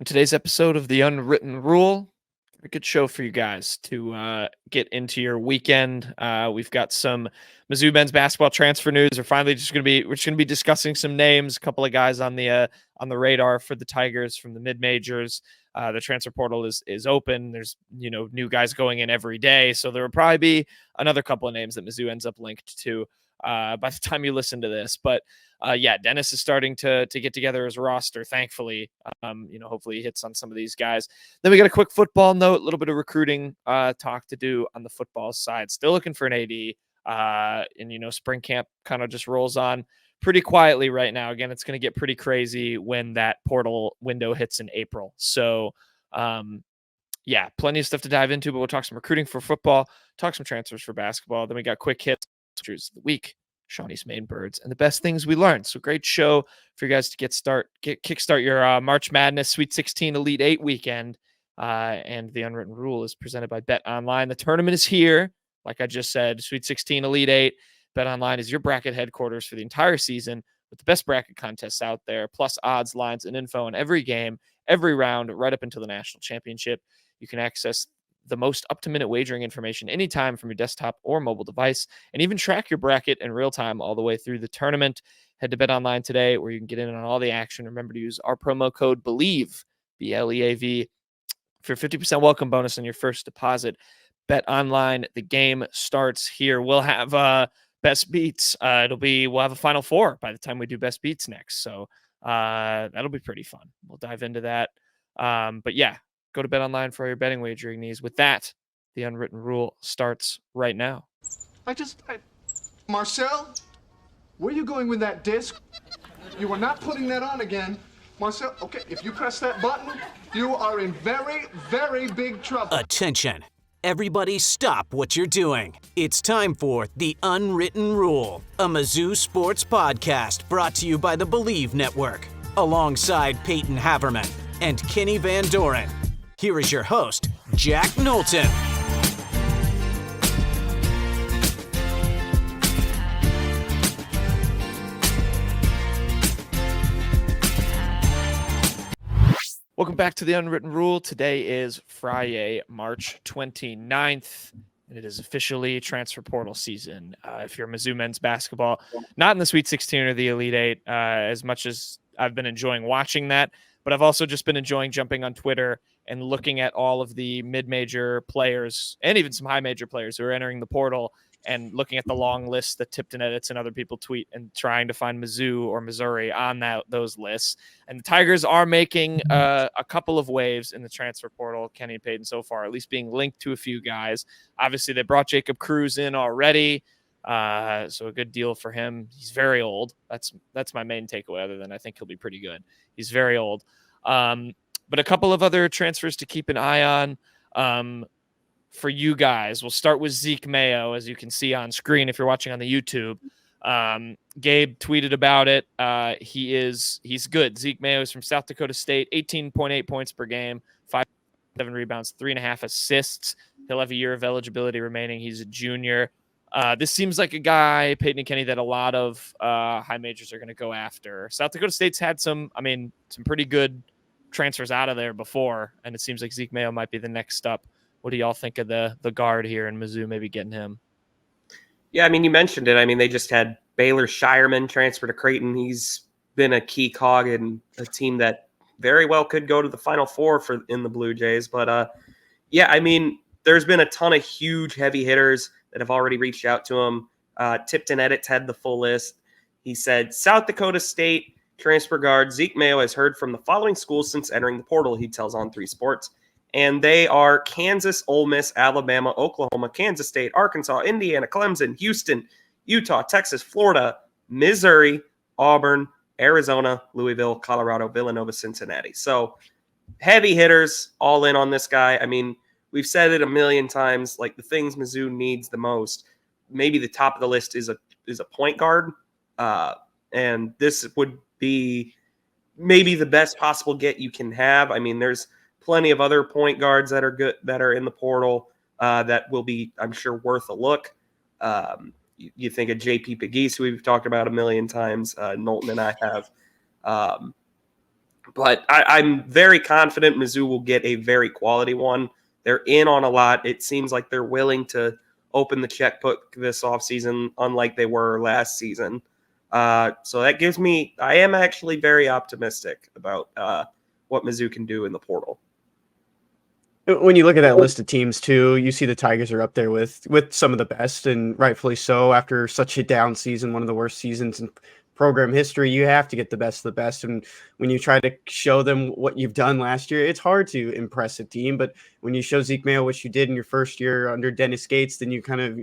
Today's episode of The Unwritten Rule. A good show for you guys to get into your weekend. We've got some Mizzou men's basketball transfer news. We're just going to be discussing some names, a couple of guys on the radar for the Tigers from the mid majors. The transfer portal is open. There's new guys going in every day, so there will probably be another couple of names that Mizzou ends up linked to by the time you listen to this. But Dennis is starting to get together his roster, thankfully. Hopefully he hits on some of these guys. Then we got a quick football note, a little bit of recruiting talk to do on the football side. Still looking for an AD. Spring camp kind of just rolls on pretty quietly right now. Again, it's going to get pretty crazy when that portal window hits in April. So, plenty of stuff to dive into, but we'll talk some recruiting for football, talk some transfers for basketball. Then we got quick hits of the week, Shawnee's main birds, and the best things we learned. So great show for you guys to kickstart your March Madness Sweet 16 Elite 8 weekend. And the Unwritten Rule is presented by Bet Online. The tournament is here. Like I just said, Sweet 16 Elite 8. Bet Online is your bracket headquarters for the entire season with the best bracket contests out there, plus odds, lines, and info on every game, every round, right up until the national championship. You can access the most up-to-minute wagering information anytime from your desktop or mobile device, and even track your bracket in real time all the way through the tournament. Head to Bet Online today where you can get in on all the action. Remember to use our promo code BELIEVE, BLEAV, for a 50% welcome bonus on your first deposit. Bet Online, the game starts here. We'll have best beats. We'll have a Final Four by the time we do best beats next. So that'll be pretty fun. We'll dive into that. Go to Bet Online for all your betting wagering needs. With that, the Unwritten Rule starts right now. Marcel, where are you going with that disc? You are not putting that on again. Marcel, okay, if you press that button, you are in very, very big trouble. Attention. Everybody stop what you're doing. It's time for The Unwritten Rule, a Mizzou sports podcast brought to you by the Believe Network, alongside Peyton Haverman and Kenny Van Doren. Here is your host, Jack Knowlton. Welcome back to the Unwritten Rule. Today is Friday, March 29th, and it is officially transfer portal season. If you're Mizzou men's basketball, not in the Sweet 16 or the Elite 8, as much as I've been enjoying watching that, but I've also just been enjoying jumping on Twitter and looking at all of the mid-major players and even some high-major players who are entering the portal and looking at the long list that Tipton edits and other people tweet and trying to find Mizzou or Missouri on those lists. And the Tigers are making a couple of waves in the transfer portal, Kenny and Peyton so far, at least being linked to a few guys. Obviously, they brought Jacob Cruz in already, so a good deal for him. He's very old. That's my main takeaway, other than I think he'll be pretty good. He's very old. But a couple of other transfers to keep an eye on for you guys. We'll start with Zeke Mayo, as you can see on screen if you're watching on the YouTube. Gabe tweeted about it. He's good. Zeke Mayo is from South Dakota State, 18.8 points per game, 5.7 rebounds, 3.5 assists. He'll have a year of eligibility remaining. He's a junior. This seems like a guy, Peyton and Kenny, that a lot of high majors are going to go after. South Dakota State's had some pretty good transfers out of there before, and it seems like Zeke Mayo might be the next step. What do y'all think of the guard here in Mizzou, maybe getting him? Yeah, you mentioned it. They just had Baylor Shireman transfer to Creighton. He's been a key cog in a team that very well could go to the Final Four in the Blue Jays. But, there's been a ton of huge heavy hitters that have already reached out to him. Tipton Edits had the full list. He said, South Dakota State transfer guard Zeke Mayo has heard from the following schools since entering the portal, he tells On3 Sports. And they are Kansas, Ole Miss, Alabama, Oklahoma, Kansas State, Arkansas, Indiana, Clemson, Houston, Utah, Texas, Florida, Missouri, Auburn, Arizona, Louisville, Colorado, Villanova, Cincinnati. So heavy hitters all in on this guy. We've said it a million times, like the things Mizzou needs the most. Maybe the top of the list is a point guard. And this would be maybe the best possible get you can have. There's plenty of other point guards that are good, that are in the portal that will be, I'm sure, worth a look. You think of JP Pegues, who we've talked about a million times. Knowlton and I have. But I'm very confident Mizzou will get a very quality one. They're in on a lot. It seems like they're willing to open the checkbook this offseason, unlike they were last season. So that gives me – I am actually very optimistic about what Mizzou can do in the portal. When you look at that list of teams, too, you see the Tigers are up there with some of the best, and rightfully so. After such a down season, one of the worst seasons in program history, you have to get the best of the best. And when you try to show them what you've done last year, it's hard to impress a team. But when you show Zeke Mayo what you did in your first year under Dennis Gates, then you kind of,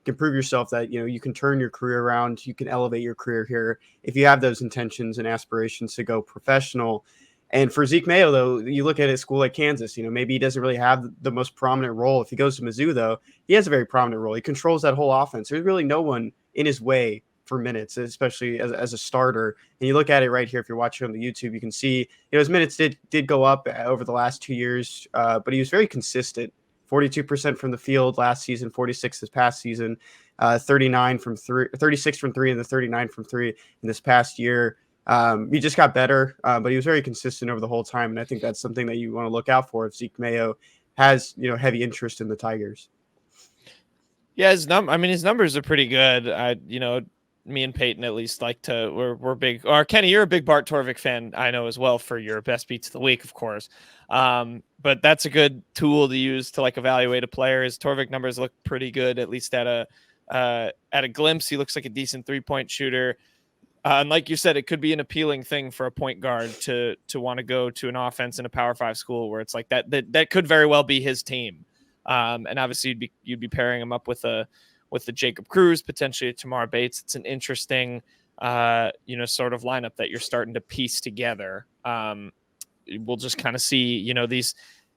can prove yourself that, you can turn your career around. You can elevate your career here if you have those intentions and aspirations to go professional. And for Zeke Mayo, though, you look at a school like Kansas, maybe he doesn't really have the most prominent role. If he goes to Mizzou, though, he has a very prominent role. He controls that whole offense. There's really no one in his way for minutes, especially as a starter. And you look at it right here, if you're watching on the YouTube, you can see his minutes did go up over the last 2 years, but he was very consistent. 42% from the field last season, 46 this past season, 39 from three, 36 from three, and the 39 from three in this past year. He just got better, but he was very consistent over the whole time, and I think that's something that you want to look out for if Zeke Mayo has heavy interest in the Tigers. Yeah, his numbers are pretty good. Me and Peyton at least we're big. Or Kenny, you're a big Bart Torvik fan, I know as well, for your best beats of the week, of course. But that's a good tool to use to evaluate a player. His Torvik numbers look pretty good, at least at a glimpse. He looks like a decent 3-point shooter. And like you said, it could be an appealing thing for a point guard to want to go to an offense in a Power 5 school where it's like that could very well be his team. And obviously you'd be pairing him up with the Jacob Cruz, potentially Tamar Bates. It's an interesting, sort of lineup that you're starting to piece together. We'll just kind of see,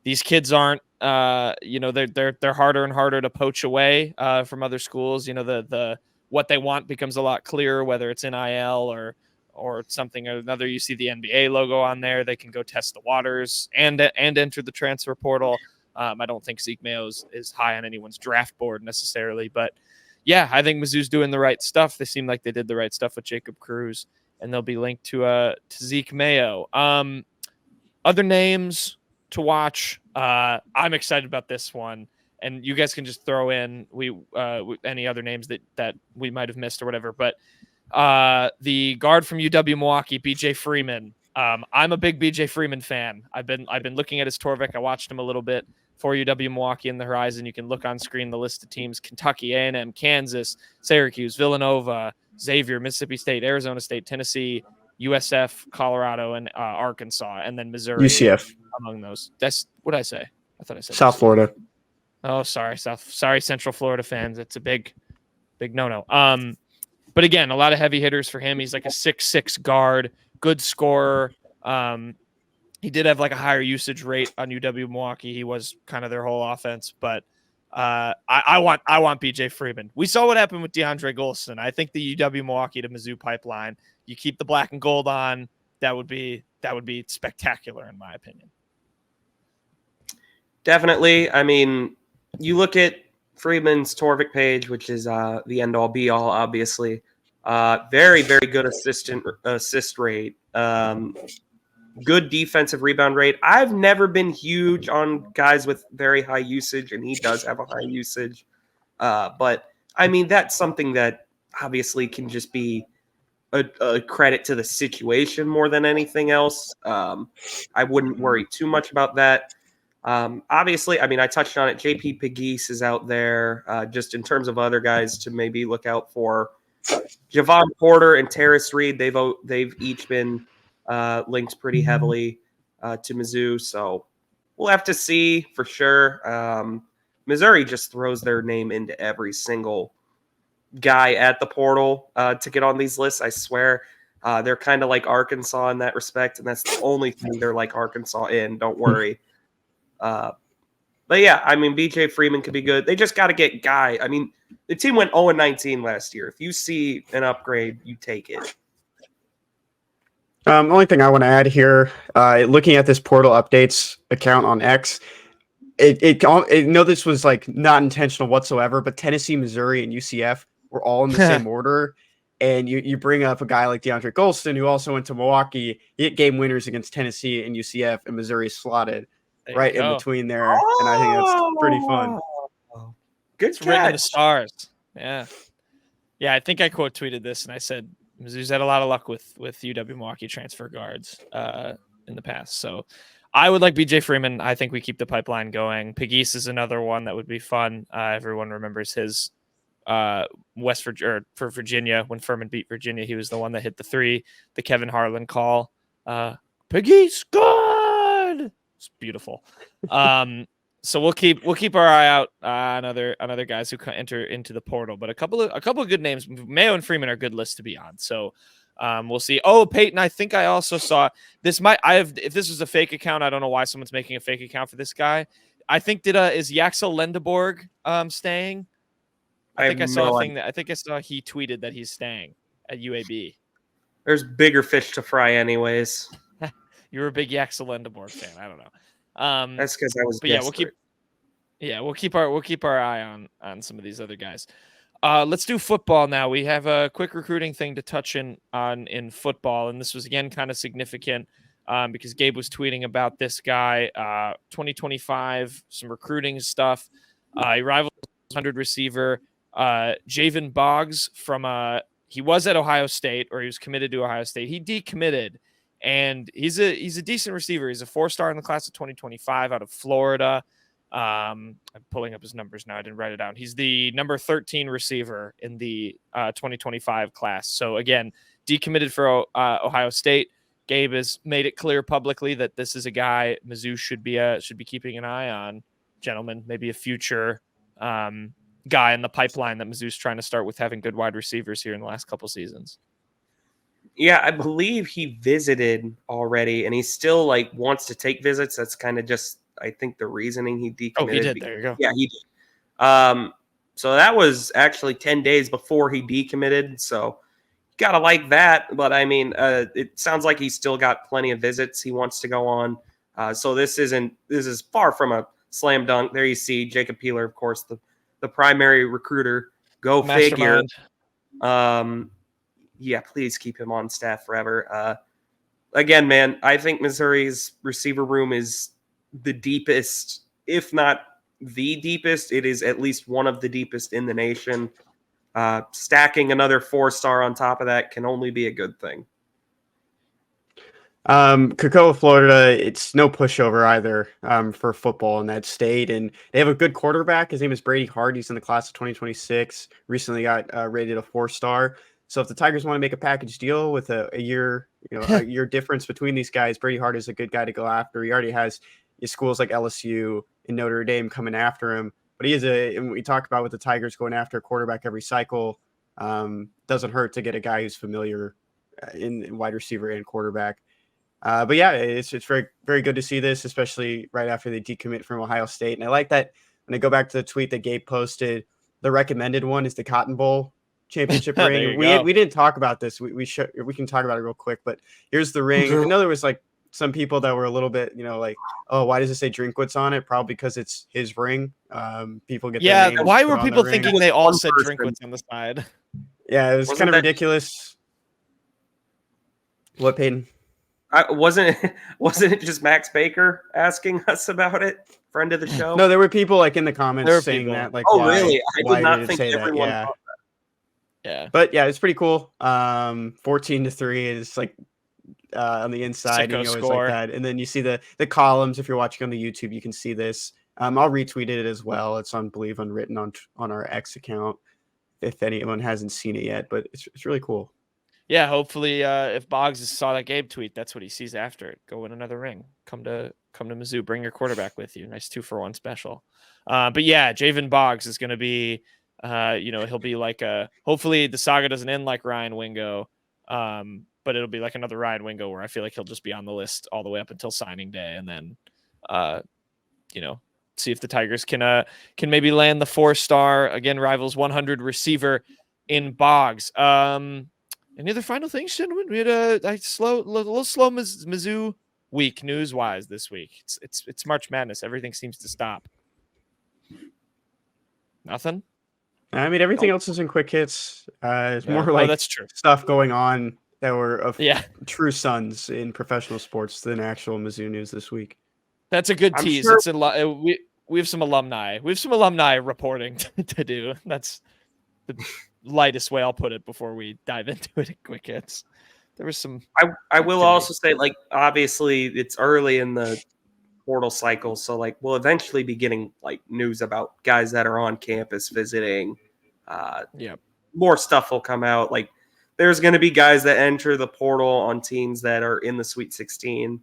these kids aren't, they're harder and harder to poach away from other schools. The what they want becomes a lot clearer, whether it's NIL or something or another. You see the NBA logo on there. They can go test the waters and enter the transfer portal. I don't think Zeke Mayo is high on anyone's draft board necessarily, but yeah, I think Mizzou's doing the right stuff. They seem like they did the right stuff with Jacob Cruz, and they'll be linked to Zeke Mayo. Other names to watch. I'm excited about this one, and you guys can just throw in any other names that we might have missed or whatever. But the guard from UW Milwaukee, BJ Freeman. I'm a big BJ Freeman fan. I've been looking at his Torvik. I watched him a little bit for UW Milwaukee in the horizon. You can look on screen the list of teams: Kentucky, A&M, Kansas, Syracuse, Villanova, Xavier, Mississippi State, Arizona State, Tennessee, USF, Colorado, and Arkansas, and then Missouri. UCF among those. That's what I say. I thought I said South Florida. Oh, sorry, Central Florida fans. It's a big no-no. But again, a lot of heavy hitters for him. He's like a 6'6" guard, good scorer. He did have a higher usage rate on UW Milwaukee. He was kind of their whole offense, but I want BJ Freeman. We saw what happened with DeAndre Golson. I think the UW Milwaukee to Mizzou pipeline, you keep the black and gold on, that would be spectacular in my opinion. Definitely. I mean, you look at Freeman's Torvik page, which is the end all be all, obviously. Very, very good assist rate. Good defensive rebound rate. I've never been huge on guys with very high usage, and he does have a high usage. But I mean, that's something that obviously can just be a credit to the situation more than anything else. I wouldn't worry too much about that. Obviously, I mean, I touched on it. JP Pegues is out there. Just in terms of other guys to maybe look out for, Javon Porter and Terrace Reed. They've each been linked pretty heavily to Mizzou, so we'll have to see for sure. Missouri just throws their name into every single guy at the portal to get on these lists. I swear, they're kind of like Arkansas in that respect, and that's the only thing they're like Arkansas in. Don't worry. But yeah, I mean, BJ Freeman could be good. They just got to get Guy. I mean, the team went 0-19 last year. If you see an upgrade, you take it. Only thing I want to add here, looking at this portal updates account on X, this was not intentional whatsoever, but Tennessee, Missouri, and UCF were all in the same order. and you bring up a guy like DeAndre Golston, who also went to Milwaukee, he hit game winners against Tennessee and UCF, and Missouri slotted right in between there. And I think that's pretty fun. Good It's written in the catch. stars. Yeah. Yeah, I think I quote tweeted this, and I said Mizzou's had a lot of luck with UW Milwaukee transfer guards in the past. So I would like BJ Freeman. I think we keep the pipeline going. Pegues is another one that would be fun. Everyone remembers his for Virginia when Furman beat Virginia. He was the one that hit the three, the Kevin Harlan call. Pegues good. It's beautiful. So we'll keep our eye out on other guys who enter into the portal, but a couple of good names. Mayo and Freeman are good lists to be on. So we'll see. Oh, Peyton, I think I also saw this. If this was a fake account, I don't know why someone's making a fake account for this guy. I think is Yaxel Lendeborg staying? I think I saw he tweeted that he's staying at UAB. There's bigger fish to fry, anyways. You're a big Yaxel Lendeborg fan. I don't know. That's because I was. But desperate. we'll keep our eye on some of these other guys. Let's do football now. We have a quick recruiting thing to touch on in football, and this was again kind of significant because Gabe was tweeting about this guy. 2025, some recruiting stuff. He rivals 100 receiver Jayvan Boggs from he was at Ohio State, or he was committed to Ohio State. He decommitted. And he's a decent receiver. He's a 4-star in the class of 2025 out of Florida. I'm pulling up his numbers now. I didn't write it down. He's the number 13 receiver in the 2025 class. So again, decommitted for Ohio State. Gabe has made it clear publicly that this is a guy Mizzou should be keeping an eye on. Gentlemen, maybe a future guy in the pipeline that Mizzou's trying to start with having good wide receivers here in the last couple seasons. Yeah, I believe he visited already, and he still wants to take visits. That's kind of just, I think, the reasoning he decommitted. Oh, he did. There you go. Yeah, he did. So that was actually 10 days before he decommitted. So you gotta like that. But I mean, it sounds like he's still got plenty of visits he wants to go on. So this is far from a slam dunk. There you see Jacob Peeler, of course, the primary recruiter. Go figure. Yeah, please keep him on staff forever. Again, man, I think Missouri's receiver room is the deepest, if not the deepest. It is at least one of the deepest in the nation. Stacking another 4-star on top of that can only be a good thing. Cocoa, Florida, it's no pushover either for football in that state. And they have a good quarterback. His name is Brady Hart. He's in the class of 2026. Recently got rated a 4-star. So if the Tigers want to make a package deal with a year, a year difference between these guys, Brady Hart is a good guy to go after. He already has schools like LSU and Notre Dame coming after him. But he is and we talk about with the Tigers going after a quarterback every cycle, doesn't hurt to get a guy who's familiar in wide receiver and quarterback. But yeah, it's very, very good to see this, especially right after they decommit from Ohio State. And I like that when I go back to the tweet that Gabe posted, the recommended one is the Cotton Bowl championship ring. We didn't talk about this. We can talk about it real quick, but here's the ring. I know there was some people that were a little bit, oh, why does it say Drinkwitz on it? Probably because it's his ring. People get their names why put were on people the thinking ring. they all said Drinkwitz on the side? Yeah, it was kind of ridiculous. What, Peyton? Wasn't it just Max Baker asking us about it? Friend of the show? No, there were people in the comments saying that. Really? I did not think everyone thought that. Yeah. But yeah, it's pretty cool. 14-3 is on the inside, and you always like that. And then you see the columns. If you're watching on the YouTube, you can see this. I'll retweet it as well. It's on Believe Unwritten on our X account if anyone hasn't seen it yet. But it's really cool. Yeah, hopefully, if Boggs saw that Gabe tweet, that's what he sees after it. Go win another ring. Come to Mizzou. Bring your quarterback with you. Nice 2-for-1 special. But yeah, Jayvan Boggs is going to be, he'll be hopefully the saga doesn't end like Ryan Wingo, but it'll be like another Ryan Wingo where I feel like he'll just be on the list all the way up until signing day, and then, see if the Tigers can maybe land the 4-star again. Rivals 100 receiver in Boggs. Any other final things, gentlemen? We had a little slow Mizzou week news wise this week. It's March Madness. Everything seems to stop. Nothing. I mean, everything else is in quick hits. It's Yeah. more like that's true. stuff going on that were of Yeah. true sons in professional sports than actual Mizzou news this week. That's a good I'm tease. sure- It's a lot. We have some alumni. We have some alumni reporting to do. That's the lightest way I'll put it before we dive into it in quick hits. There was some. I will activity. also say, like, obviously it's early in the portal cycle, so like we'll eventually be getting like news about guys that are on campus visiting. Yeah. More stuff will come out. Like, there's going to be guys that enter the portal on teams that are in the Sweet 16.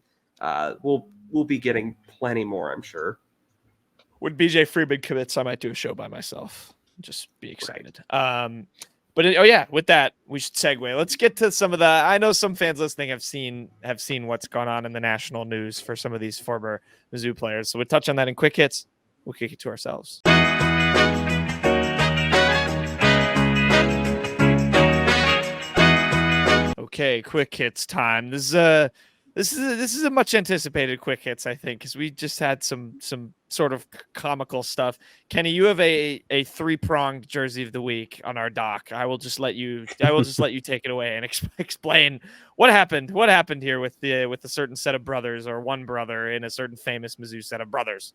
We'll be getting plenty more, I'm sure. When BJ Freeman commits, I might do a show by myself. Just be excited. Right. With that, we should segue. Let's get to some of the. I know some fans listening have seen what's gone on in the national news for some of these former Mizzou players. So we'll touch on that in quick hits. We'll kick it to ourselves. Okay, quick hits time. This is a much anticipated quick hits, I think, because we just had some sort of comical stuff. Kenny, you have a 3-pronged jersey of the week on our doc. I will just let you take it away and explain what happened. What happened here with a certain set of brothers, or one brother in a certain famous Mizzou set of brothers.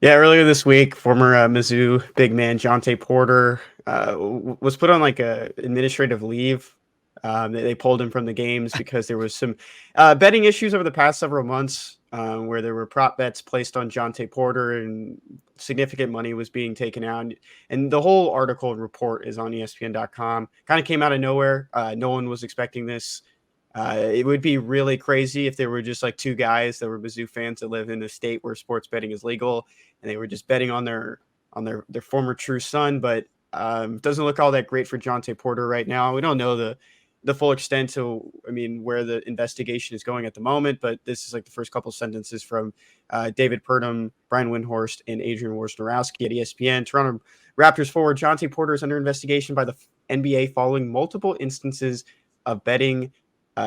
Yeah, earlier this week, former Mizzou big man Jontay Porter was put on like a administrative leave. They pulled him from the games because there was some betting issues over the past several months where there were prop bets placed on Jontay Porter and significant money was being taken out. And the whole article and report is on ESPN.com. Kind of came out of nowhere. No one was expecting this. It would be really crazy if there were just like two guys that were Mizzou fans that live in a state where sports betting is legal and they were just betting on their former true son. But it doesn't look all that great for Jontay Porter right now. We don't know the full extent to, where the investigation is going at the moment, but this is like the first couple sentences from David Purdom, Brian Windhorst, and Adrian Wojnarowski at ESPN. Toronto Raptors forward Jontay Porter is under investigation by the NBA following multiple instances of betting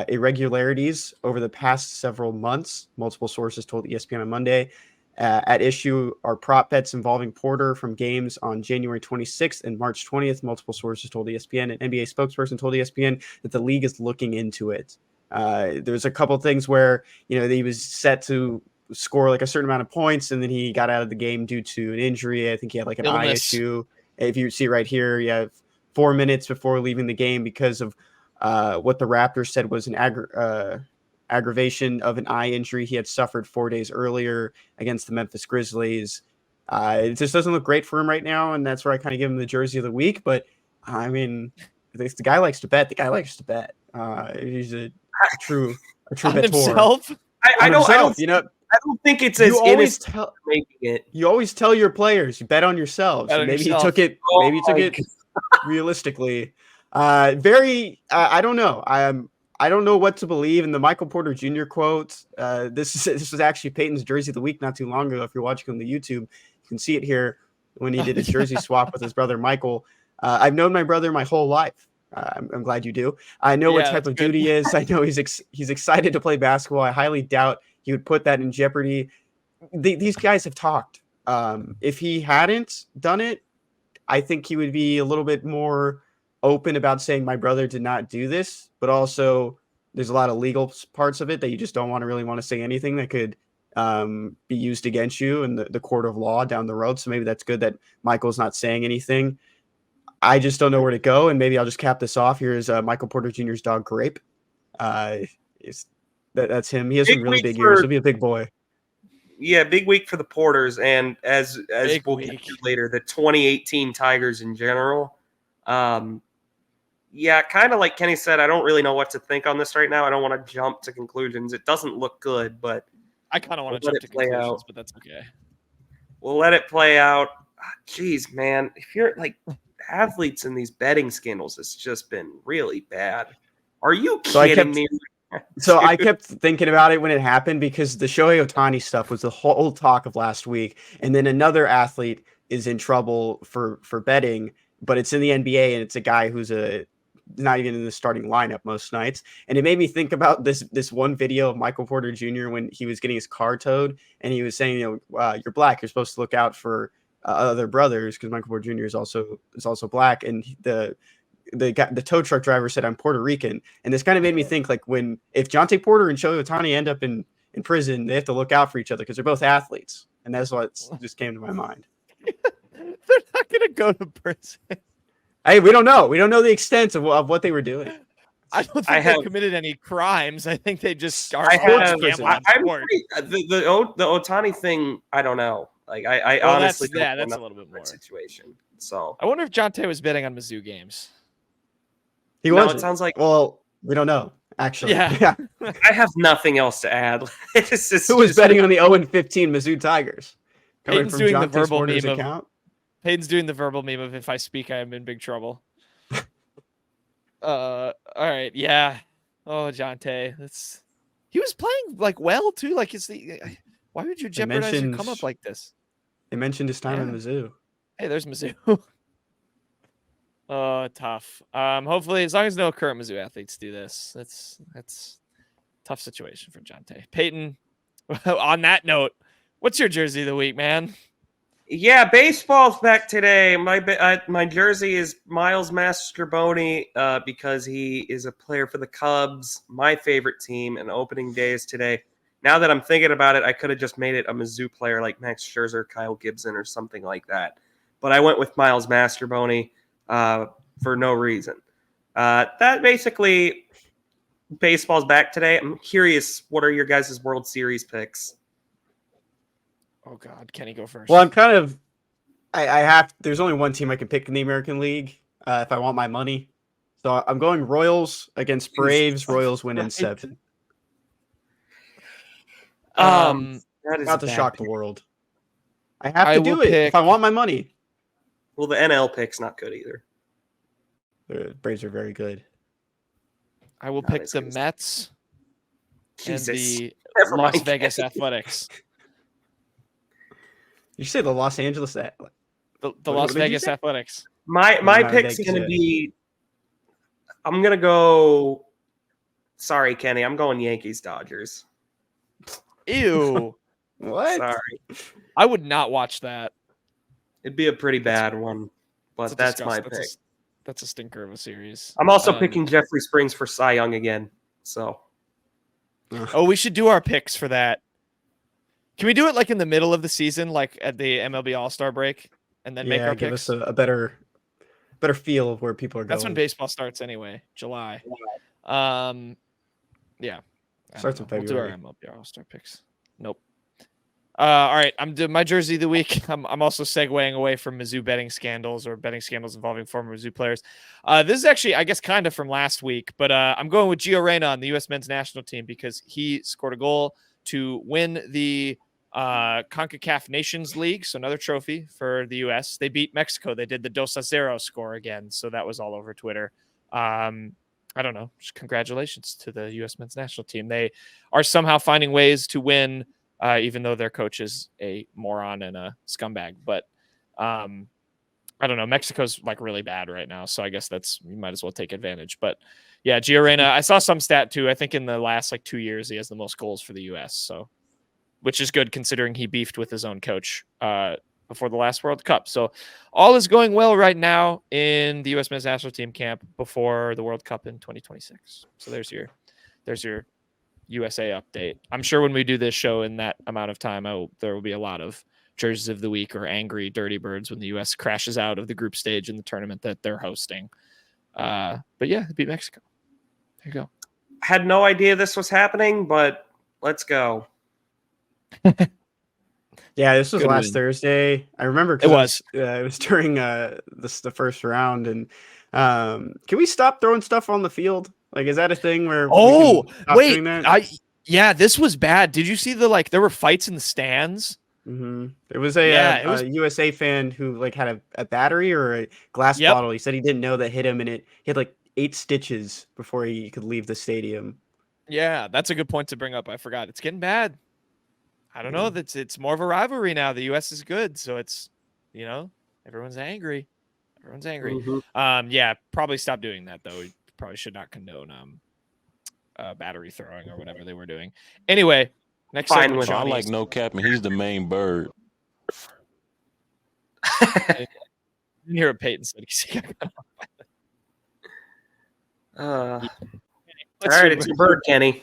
irregularities over the past several months. Multiple sources told ESPN on Monday. At issue are prop bets involving Porter from games on January 26th and March 20th. Multiple sources told ESPN. An NBA spokesperson told ESPN that the league is looking into it. There's a couple things where, he was set to score like a certain amount of points, and then he got out of the game due to an injury. I think he had like an eye issue. If you see right here, you have 4 minutes before leaving the game because of what the Raptors said was an aggravation of an eye injury he had suffered 4 days earlier against the Memphis Grizzlies. It just doesn't look great for him right now, and that's where I kind of give him the jersey of the week. But the guy likes to bet. The guy likes to bet. He's a true bettor. Himself? I don't think it's as innocent making it. You always tell your players you bet on yourselves. Maybe he took it. Maybe he took it realistically. I don't know. I don't know what to believe in the Michael Porter Jr. quote. This was actually Peyton's jersey of the week not too long ago. If you're watching on the YouTube, you can see it here when he did a jersey swap with his brother Michael. I've known my brother my whole life. I'm glad you do. I know what type of dude he is. I know he's excited to play basketball. I highly doubt he would put that in jeopardy. These guys have talked. If he hadn't done it, I think he would be a little bit more open about saying my brother did not do this, but also there's a lot of legal parts of it that you just don't really want to say anything that could be used against you in the court of law down the road. So maybe that's good that Michael's not saying anything. I just don't know where to go. And maybe I'll just cap this off. Here's Michael Porter Jr.'s dog Grape. That's him. He has some really big ears. He'll be a big boy. Yeah, big week for the Porters, and as we'll get to later, the 2018 Tigers in general. Yeah, kind of like Kenny said, I don't really know what to think on this right now. I don't want to jump to conclusions. It doesn't look good, but I kind of want to jump to conclusions, but that's okay. We'll let it play out. Jeez, man, if you're like athletes in these betting scandals, it's just been really bad. Are you kidding me? So I kept thinking about it when it happened because the Shohei Ohtani stuff was the whole talk of last week. And then another athlete is in trouble for betting, but it's in the NBA and it's a guy who's not even in the starting lineup most nights. And it made me think about this one video of Michael Porter Jr. when he was getting his car towed and he was saying, you're black, you're supposed to look out for other brothers, because Michael Porter Jr. is also black, and the tow truck driver said I'm Puerto Rican, and this kind of made me think like if Jontay Porter and Shohei Ohtani end up in prison, they have to look out for each other because they're both athletes, and that's what just came to my mind. They're not gonna go to prison. Hey, we don't know. We don't know the extent of what they were doing. I don't think they committed any crimes. I think they just started The Ohtani thing, I don't know. Like I honestly that's a little bit more situation. So I wonder if Jontay was betting on Mizzou games. He was. It sounds like. Well, we don't know. Actually, yeah. I have nothing else to add. Who was betting on the 0-15 Mizzou Tigers? Peyton's doing the verbal meme Peyton's doing the verbal meme of if I speak, I am in big trouble. All right, yeah. Oh, Jontay, he was playing like well too. Like why would you jeopardize your come up like this? They mentioned his time in Mizzou. Hey, there's Mizzou. Oh, tough. Hopefully, as long as no current Mizzou athletes do this, that's tough situation for Jontay. Peyton, on that note, what's your jersey of the week, man? Yeah, baseball's back today. My jersey is Miles Mastrobuoni because he is a player for the Cubs, my favorite team, and opening day is today. Now that I'm thinking about it, I could have just made it a Mizzou player like Max Scherzer, Kyle Gibson, or something like that. But I went with Miles Mastrobuoni for no reason. That basically, baseball's back today. I'm curious, what are your guys' World Series picks? Oh God, can he go first? Well, I'm kind of, I have. There's only one team I can pick in the American League if I want my money. So I'm going Royals against Braves. Royals win in 7. That is about to shock the world. I have to do it if I want my money. Well, the NL pick's not good either. The Braves are very good. I will pick the Mets and the Never Las mind. Vegas Athletics. You say the Los Angeles The What Las did you Vegas say? Athletics. My pick's going to be. I'm going to go. Sorry, Kenny. I'm going Yankees Dodgers. Ew. What? Sorry. I would not watch that. It'd be a pretty bad one, but that's my pick. That's a stinker of a series. I'm also picking Jeffrey Springs for Cy Young again. So. Oh, we should do our picks for that. Can we do it like in the middle of the season, like at the MLB All-Star break, and then make our give picks? us a better feel of where people are going. That's when baseball starts anyway, July. Yeah. Starts in February. We'll do our MLB All-Star picks. Nope. All right, I'm doing my jersey of the week. I'm also segueing away from Mizzou betting scandals or betting scandals involving former Mizzou players. This is actually, I guess, kind of from last week, but I'm going with Gio Reyna on the U.S. men's national team because he scored a goal to win the CONCACAF Nations League, so another trophy for the U.S. They beat Mexico. They did the 2-0 score again, so that was all over Twitter. I don't know. Just congratulations to the U.S. men's national team. They are somehow finding ways to win, even though their coach is a moron and a scumbag. But I don't know. Mexico's like really bad right now, so I guess you might as well take advantage. But yeah, Gio Reyna, I saw some stat too. I think in the last 2 years, he has the most goals for the U.S., so which is good considering he beefed with his own coach before the last World Cup. So all is going well right now in the U.S. men's national team camp before the World Cup in 2026. So there's your USA update. I'm sure when we do this show in that amount of time, there will be a lot of jerseys of the week or angry dirty birds when the U.S. crashes out of the group stage in the tournament that they're hosting. But yeah, they beat Mexico. There you go. Had no idea this was happening, but let's go. Yeah, this was Good last win. Thursday. I remember It was during the first round. And can we stop throwing stuff on the field? Like, is that a thing where? Oh, wait! Doing that? Yeah, this was bad. Did you see there were fights in the stands? Mm-hmm. It was a USA fan who had a battery or a glass bottle. He said he didn't know that hit him, and he had 8 stitches before he could leave the stadium. Yeah, that's a good point to bring up. I forgot. It's getting bad. I don't know. It's more of a rivalry now. The U.S. is good, so it's everyone's angry. Everyone's angry. Mm-hmm. Yeah, probably stop doing that though. We probably should not condone battery throwing or whatever they were doing. Anyway, next segment. I like no cap, and he's the main bird. I didn't hear what Peyton said. All Let's right, do- it's your bird, Kenny.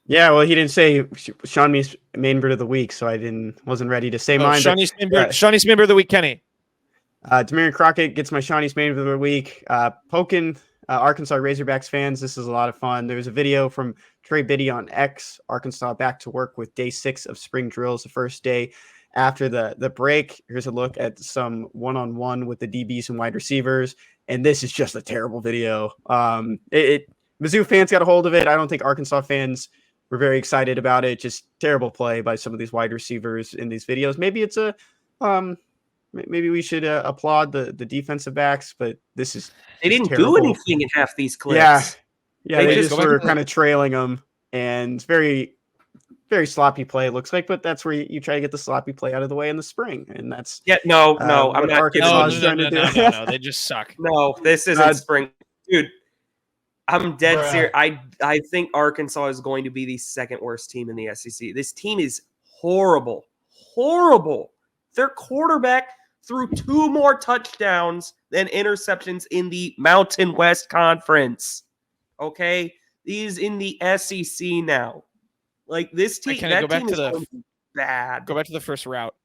Yeah, well, he didn't say Sean Me's main bird of the week, so I wasn't ready to say mine. Shawnee's main bird of the week, Kenny. Demarion Crockett gets my Shawnee's main bird of the week. Poking Arkansas Razorbacks fans, this is a lot of fun. There was a video from Trey Biddy on X. Arkansas back to work with day 6 of spring drills, the first day after the break. Here's a look at some one-on-one with the DBs and wide receivers, and this is just a terrible video. Mizzou fans got a hold of it. I don't think Arkansas fans were very excited about it. Just terrible play by some of these wide receivers in these videos. Maybe it's maybe we should applaud the defensive backs, but this is They didn't terrible. do anything in half these clips. Yeah, they just were to kind of trailing them, and very, very sloppy play, it looks like. But that's where you try to get the sloppy play out of the way in the spring, and that's No, what I'm not Arkansas is kidding. trying to do. No, they just suck. No, this isn't spring, dude. I'm dead Bruh. serious. I think Arkansas is going to be the second worst team in the SEC. This team is horrible. Their quarterback threw 2 more touchdowns than interceptions in the Mountain West Conference. Okay? He's in the SEC now. Like, this team, Can I that go back team to is the- going to be bad. Go back to the first route.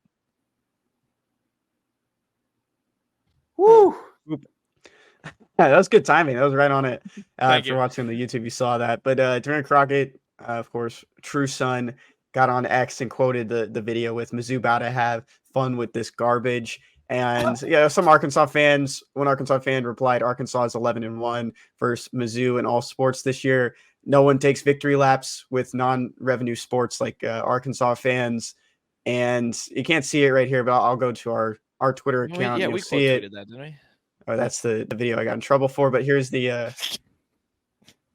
Woo. Yeah, that was good timing. That was right on it. Thank For you. watching the YouTube, you saw that. But Demarion Crockett, of course, true son, got on X and quoted the video with Mizzou about to have fun with this garbage. And yeah, some Arkansas fans, one Arkansas fan replied, Arkansas is 11-1 versus Mizzou in all sports this year. No one takes victory laps with non-revenue sports like Arkansas fans. And you can't see it right here, but I'll go to our Twitter account. Yeah, You'll we see it. tweeted that, didn't we? Oh, that's the video I got in trouble for. But here's the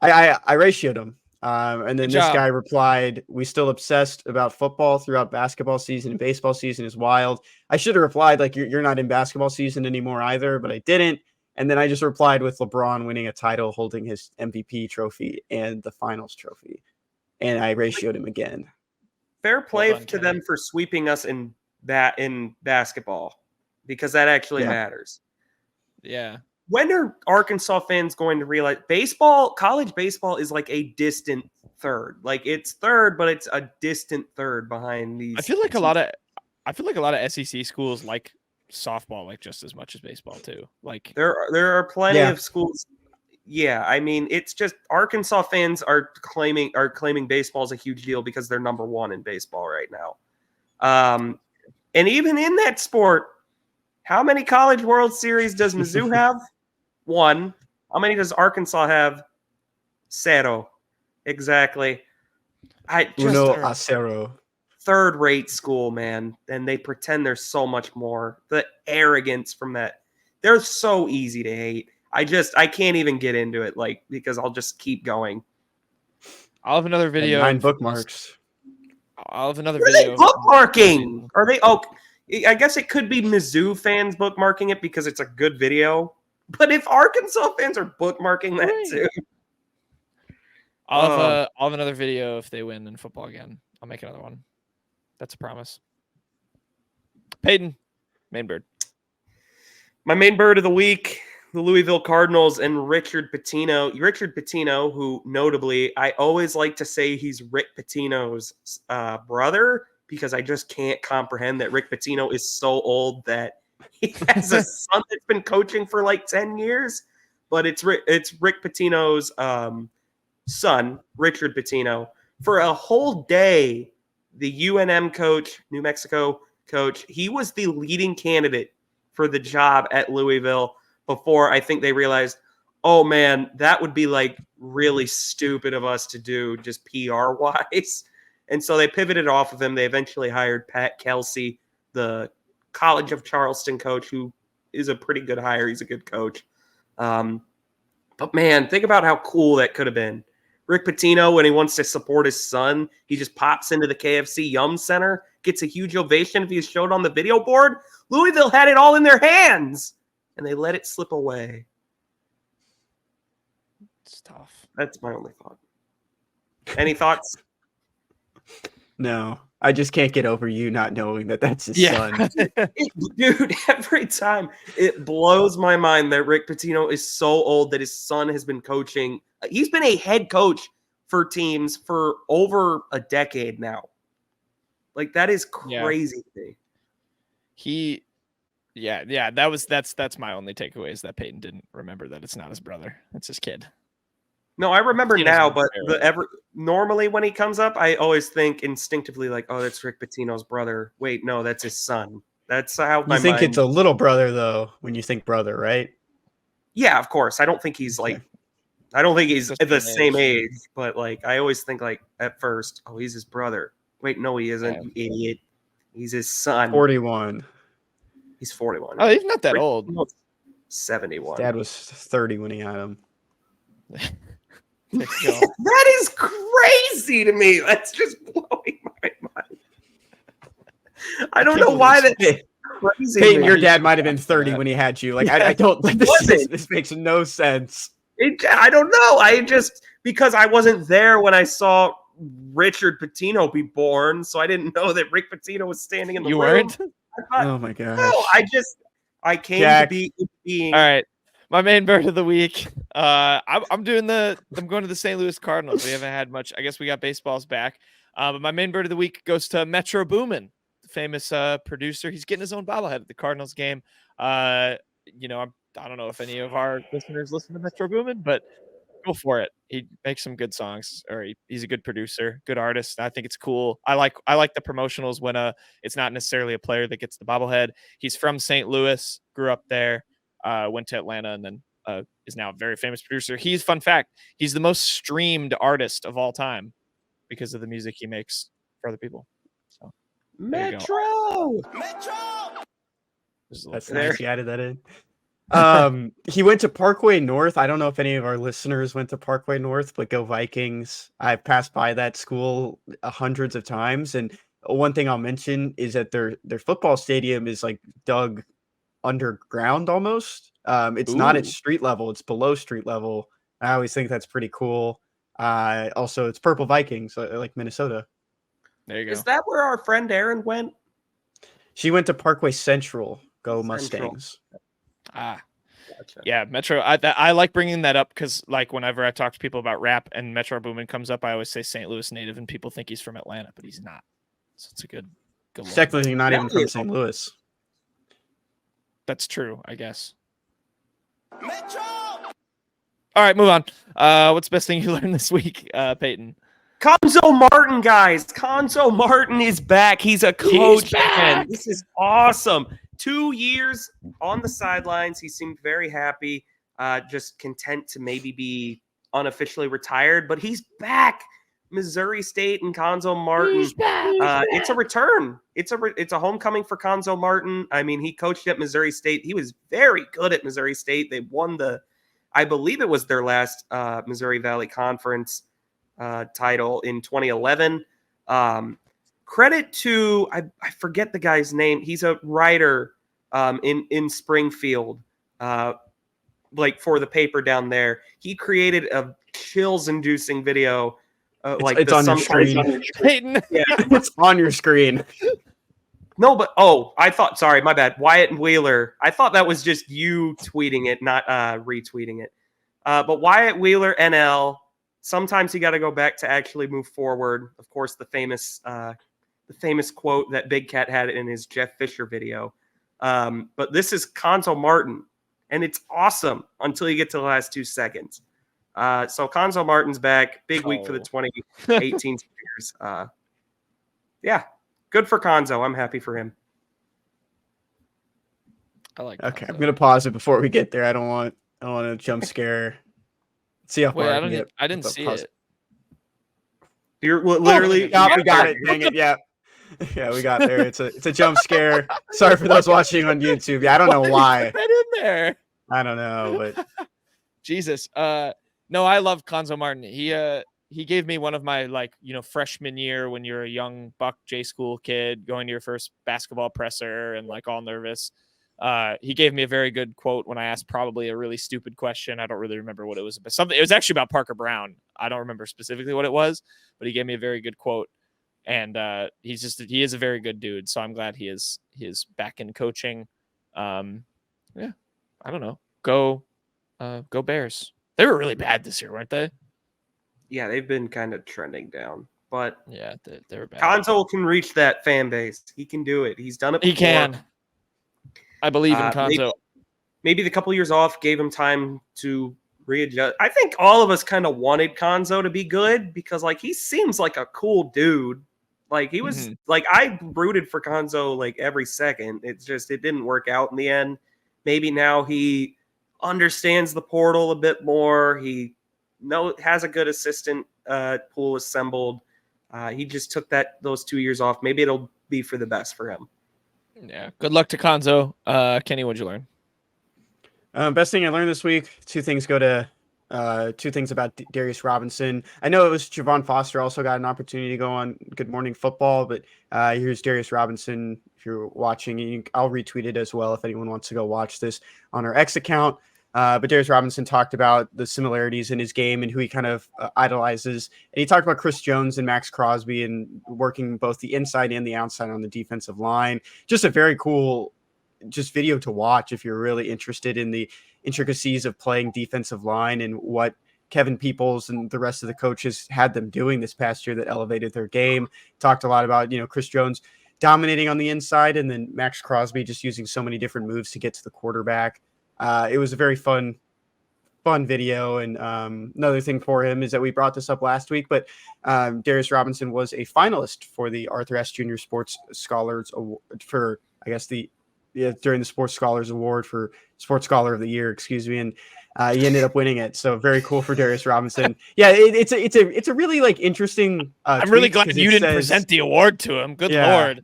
I ratioed them. And then Good this job. guy replied, "We still obsessed about football throughout basketball season and baseball season is wild." I should have replied like you're not in basketball season anymore either, but I didn't. And then I just replied with LeBron winning a title, holding his MVP trophy and the finals trophy. And I ratioed him again. Fair play done, to Kenny. them for sweeping us in basketball, because that actually Yeah. matters. Yeah. When are Arkansas fans going to realize college baseball is like a distant third? Like, it's third, but it's a distant third behind these. I feel like a lot of SEC schools like softball like just as much as baseball too. Like There are plenty Yeah. of schools. Yeah, I mean, it's just Arkansas fans are claiming baseball is a huge deal because they're number 1 in baseball right now. And even in that sport, how many College World Series does Mizzou have? 1. How many does Arkansas have? 0. Exactly. Uno a cero. Third-rate school, man, and they pretend there's so much more. The arrogance from that. They're so easy to hate. I can't even get into it, like, because I'll just keep going. I'll have another video. 9 bookmarks. I'll have another What are they video. bookmarking? Are they? Oh, I guess it could be Mizzou fans bookmarking it because it's a good video. But if Arkansas fans are bookmarking that Right. too, I'll have another video if they win in football again. I'll make another one. That's a promise. Peyton, main bird. my main bird of the week, the Louisville Cardinals and Richard Pitino. Richard Pitino, who notably, I always like to say he's Rick Pitino's brother, because I just can't comprehend that Rick Pitino is so old that he has a son that's been coaching for like 10 years. But it's Rick Pitino's son, Richard Pitino. For a whole day, the UNM coach, New Mexico coach, he was the leading candidate for the job at Louisville before I think they realized, oh man, that would be like really stupid of us to do just PR wise. And so they pivoted off of him. They eventually hired Pat Kelsey, the College of Charleston coach, who is a pretty good hire. He's a good coach. But man, think about how cool that could have been. Rick Pitino, when he wants to support his son, he just pops into the KFC Yum Center, gets a huge ovation if he's showed on the video board. Louisville had it all in their hands, and they let it slip away. It's tough. That's my only thought. Any thoughts? No, I just can't get over you not knowing that that's his son. Dude, every time it blows my mind that Rick Pitino is so old that his son has been coaching. He's been a head coach for teams for over a decade now. Like, that is crazy to me. That's my only takeaway is that Peyton didn't remember that it's not his brother. It's his kid. No, I remember now, but normally when he comes up, I always think instinctively like, oh, that's Rick Pitino's brother. Wait, no, that's his son. That's how my You think mind... it's a little brother, though, when you think brother, right? Yeah, of course. I don't think he's Okay. the same age, but like I always think like at first, oh, he's his brother. Wait, no, he isn't, you idiot. He's his son. 41. He's 41. Oh, he's not that Rick old. Pitino's 71. Dad was 30 when he had him. That is crazy to me. That's just blowing my mind. I don't know why that's crazy. Peyton, your dad might have been 30 when he had you. Like, I don't like this makes no sense. I don't know. Because I wasn't there when I saw Richard Pitino be born, so I didn't know that Rick Pitino was standing in the room. You weren't? Oh my gosh. No, I came Jack. to be being. All right. My main bird of the week. I'm going to the St. Louis Cardinals. We haven't had much. I guess we got baseballs back. But my main bird of the week goes to Metro Boomin, the famous producer. He's getting his own bobblehead at the Cardinals game. I don't know if any of our listeners listen to Metro Boomin, but go for it. He makes some good songs, or he's a good producer, good artist. I think it's cool. I like the promotionals when it's not necessarily a player that gets the bobblehead. He's from St. Louis, grew up there. Went to Atlanta and then is now a very famous producer. Fun fact, he's the most streamed artist of all time because of the music he makes for other people. So Metro. That's nice. He added that in. He went to Parkway North. I don't know if any of our listeners went to Parkway North, but go Vikings. I've passed by that school hundreds of times. And one thing I'll mention is that their football stadium is like dug underground almost. It's not at street level, it's below street level. I always think that's pretty cool. Also, it's Purple Vikings, like Minnesota. There you go. Is that where our friend Erin went? She went to Parkway Central. Go Mustangs. Gotcha. Yeah, Metro. I like bringing that up because, like, whenever I talk to people about rap and Metro Boomin comes up, I always say St. Louis native, and people think he's from Atlanta, but he's not. So it's a good. It's technically not even from St. Louis. That's true, I guess. Metro! All right, move on. What's the best thing you learned this week, Peyton? Conzo Martin, guys. Conzo Martin is back. He's a coach. And this is awesome. 2 years on the sidelines. He seemed very happy, just content to maybe be unofficially retired, but he's back. Missouri State and Conzo Martin. It's a return. It's a homecoming for Conzo Martin. I mean, he coached at Missouri State. He was very good at Missouri State. They won I believe it was their last Missouri Valley Conference title in 2011. Credit to, I forget the guy's name. He's a writer in Springfield, like for the paper down there. He created a chills-inducing video. It's on your screen. Peyton. Yeah. It's on your screen. No, but sorry, my bad. Wyatt Wheeler. I thought that was just you tweeting it, not retweeting it. But Wyatt Wheeler NL. Sometimes you got to go back to actually move forward. Of course, the famous quote that Big Cat had in his Jeff Fisher video. But this is Conzo Martin, and it's awesome until you get to the last 2 seconds. So Conzo Martin's back. Big week for the 2018 Spears. Yeah, good for Conzo. I'm happy for him. I like. Okay, Conzo. I'm gonna pause it before we get there. I don't want a jump scare. See how far I didn't see it. You're literally. We got it. Dang it! Yeah, yeah, we got there. It's a jump scare. Sorry for those watching on YouTube. Yeah, I don't know why. That in there. I don't know, but Jesus. No, I love Conzo Martin. He gave me one of my freshman year when you're a young Buck J school kid going to your first basketball presser and like all nervous. He gave me a very good quote when I asked probably a really stupid question. I don't really remember what it was, but it was actually about Parker Brown. I don't remember specifically what it was, but he gave me a very good quote. And he is a very good dude. So I'm glad he is back in coaching. Yeah, I don't know. Go Bears. They were really bad this year, weren't they? Yeah, they've been kind of trending down, but yeah, they were bad. Konzo can reach that fan base. He can do it. He's done it before. He can. I believe in Konzo. Maybe the couple years off gave him time to readjust. I think all of us kind of wanted Konzo to be good because, like, he seems like a cool dude. Like, he was like, I rooted for Konzo like every second. It's just it didn't work out in the end. Maybe now he understands the portal a bit more. He has a good assistant pool assembled. He just took those 2 years off. Maybe it'll be for the best for him. Yeah. Good luck to Konzo. Kenny, what'd you learn? Best thing I learned this week. Two things about Darius Robinson. I know it was Javon Foster also got an opportunity to go on Good Morning Football, but here's Darius Robinson. If you're watching, I'll retweet it as well if anyone wants to go watch this on our X account. But Darius Robinson talked about the similarities in his game and who he kind of idolizes. And he talked about Chris Jones and Max Crosby and working both the inside and the outside on the defensive line. Just a very cool video to watch if you're really interested in the intricacies of playing defensive line and what Kevin Peoples and the rest of the coaches had them doing this past year that elevated their game. Talked a lot about, Chris Jones dominating on the inside and then Max Crosby just using so many different moves to get to the quarterback. It was a very fun video. And another thing for him is that we brought this up last week, but Darius Robinson was a finalist for the Arthur Ashe Jr. Sports Scholars Award for, I guess, during the Sports Scholars Award for Sports Scholar of the Year, and he ended up winning it. So very cool for Darius Robinson. Yeah, it's a really interesting. I'm really glad you didn't present the award to him. Good Lord,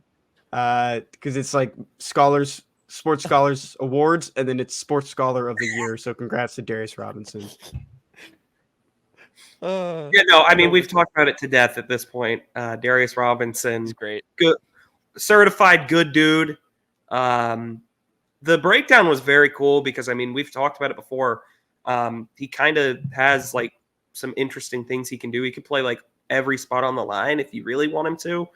because it's like Sports Scholars Awards, and then it's Sports Scholar of the Year. So congrats to Darius Robinson. We've talked about it to death at this point. Darius Robinson, he's great, good, certified good dude. The breakdown was very cool because we've talked about it before. He kind of has some interesting things he can do. He can play every spot on the line if you really want him to.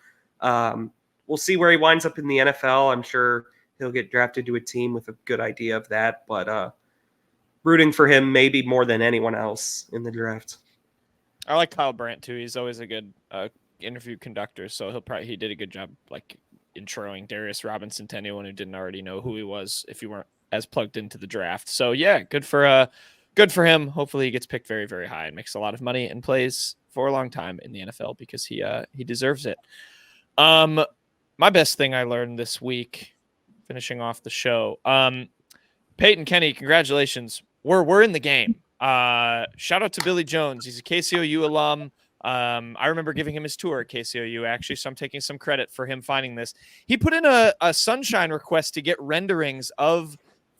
We'll see where he winds up in the NFL. I'm sure he'll get drafted to a team with a good idea of that, but rooting for him maybe more than anyone else in the draft. I like Kyle Brandt too. He's always a good interview conductor, so he did a good job introing Darius Robinson to anyone who didn't already know who he was if you weren't as plugged into the draft. So yeah, good for him. Hopefully he gets picked very, very high and makes a lot of money and plays for a long time in the NFL because he deserves it. My best thing I learned this week, finishing off the show, Peyton, Kenny, congratulations. We're in the game. Shout out to Billy Jones. He's a KCOU alum. I remember giving him his tour at KCOU, actually, so I'm taking some credit for him finding this. He put in a sunshine request to get renderings of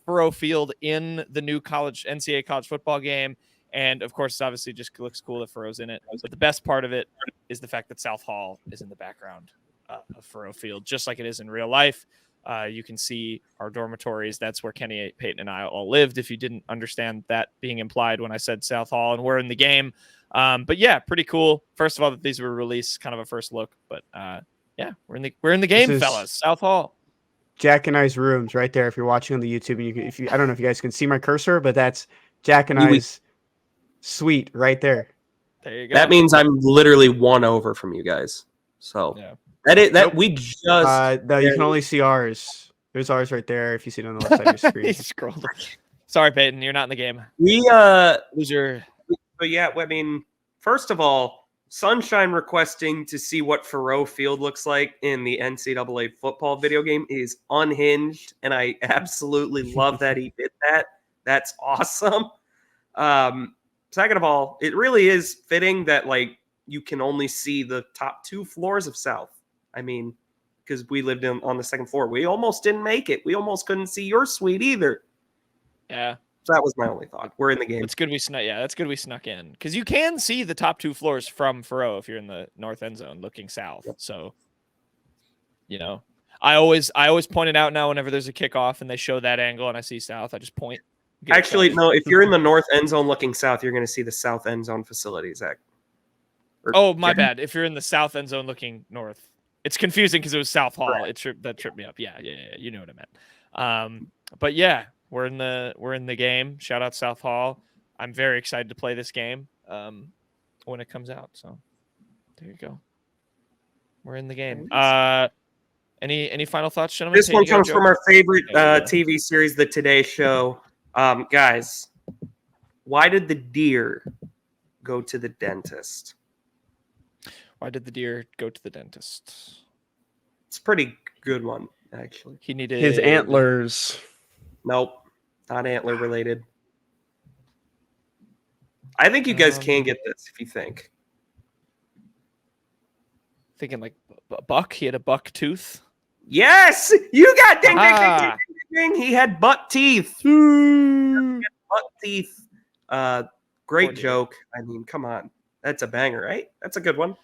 Faurot Field in the new NCAA college football game, and of course, it obviously just looks cool that Faurot's in it. But the best part of it is the fact that South Hall is in the background of Faurot Field, just like it is in real life. You can see our dormitories. That's where Kenny, Peyton, and I all lived, if you didn't understand that being implied when I said South Hall, and we're in the game. But yeah, pretty cool. First of all, that these were released, kind of a first look. But yeah, we're in the game, fellas. South Hall. Jack and I's rooms right there. If you're watching on the YouTube, and I don't know if you guys can see my cursor, but that's Jack and I's suite right there. There you go. That means I'm literally one over from you guys. So yeah. We just no, you can only see ours. There's ours right there if you see it on the left side of your screen. He scrolled. Sorry, Peyton, you're not in the game. Loser. But yeah, first of all, Sunshine requesting to see what Faurot Field looks like in the NCAA football video game is unhinged, and I absolutely love that he did that. That's awesome. Second of all, it really is fitting that you can only see the top 2 floors of South. Because we lived on the second floor. We almost didn't make it. We almost couldn't see your suite either. Yeah. So that was my only thought. We're in the game. It's good we snuck. Yeah, that's good we snuck in because you can see the top 2 floors from Faurot if you're in the north end zone looking south. Yep. So, I always point it out now whenever there's a kickoff and they show that angle and I see south, I just point. Actually, no. If you're in the north end zone looking south, you're going to see the south end zone facility, Zach. Oh, my bad. If you're in the south end zone looking north, it's confusing because it was South Hall. Correct. That tripped me up. Yeah. You know what I meant. But yeah, we're in the game. Shout out South Hall. I'm very excited to play this game when it comes out. So there you go. We're in the game. Any final thoughts, gentlemen? This one comes from our favorite TV series, The Today Show. Guys, why did the deer go to the dentist? Why did the deer go to the dentist? It's a pretty good one, actually. He needed His antlers. Nope, not antler related. I think you guys can get this if you think. Thinking like a buck. He had a buck tooth. Yes, you got ding, ding, ding, ding, ding, ding. He had buck teeth. Buck teeth. Great joke. I mean, come on. That's a banger, right? That's a good one.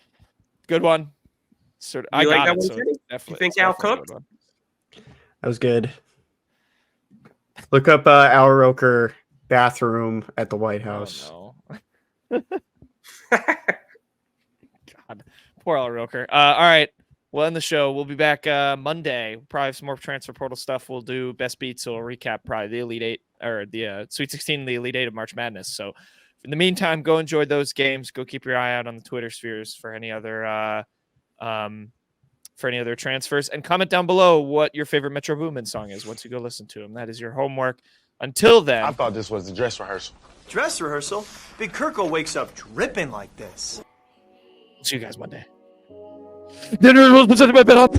Good one. Sort of. I like got that it. one, So Kenny? definitely, You think it's Al definitely a cooked? good one. That was good. Look up Al Roker bathroom at the White House. Oh, no. God, poor Al Roker. All right, we'll end the show. We'll be back Monday. We'll probably have some more transfer portal stuff. We'll do best beats. So we'll recap probably the Elite Eight or the Sweet 16, the Elite Eight of March Madness. So in the meantime, go enjoy those games. Go keep your eye out on the Twitter spheres for any other transfers, and comment down below what your favorite Metro Boomin song is once you go listen to them. That is your homework. Until then, I thought this was the dress rehearsal. Dress rehearsal? Big Kirko wakes up dripping like this. see you guys Monday. Dinner was presented by Ben Up.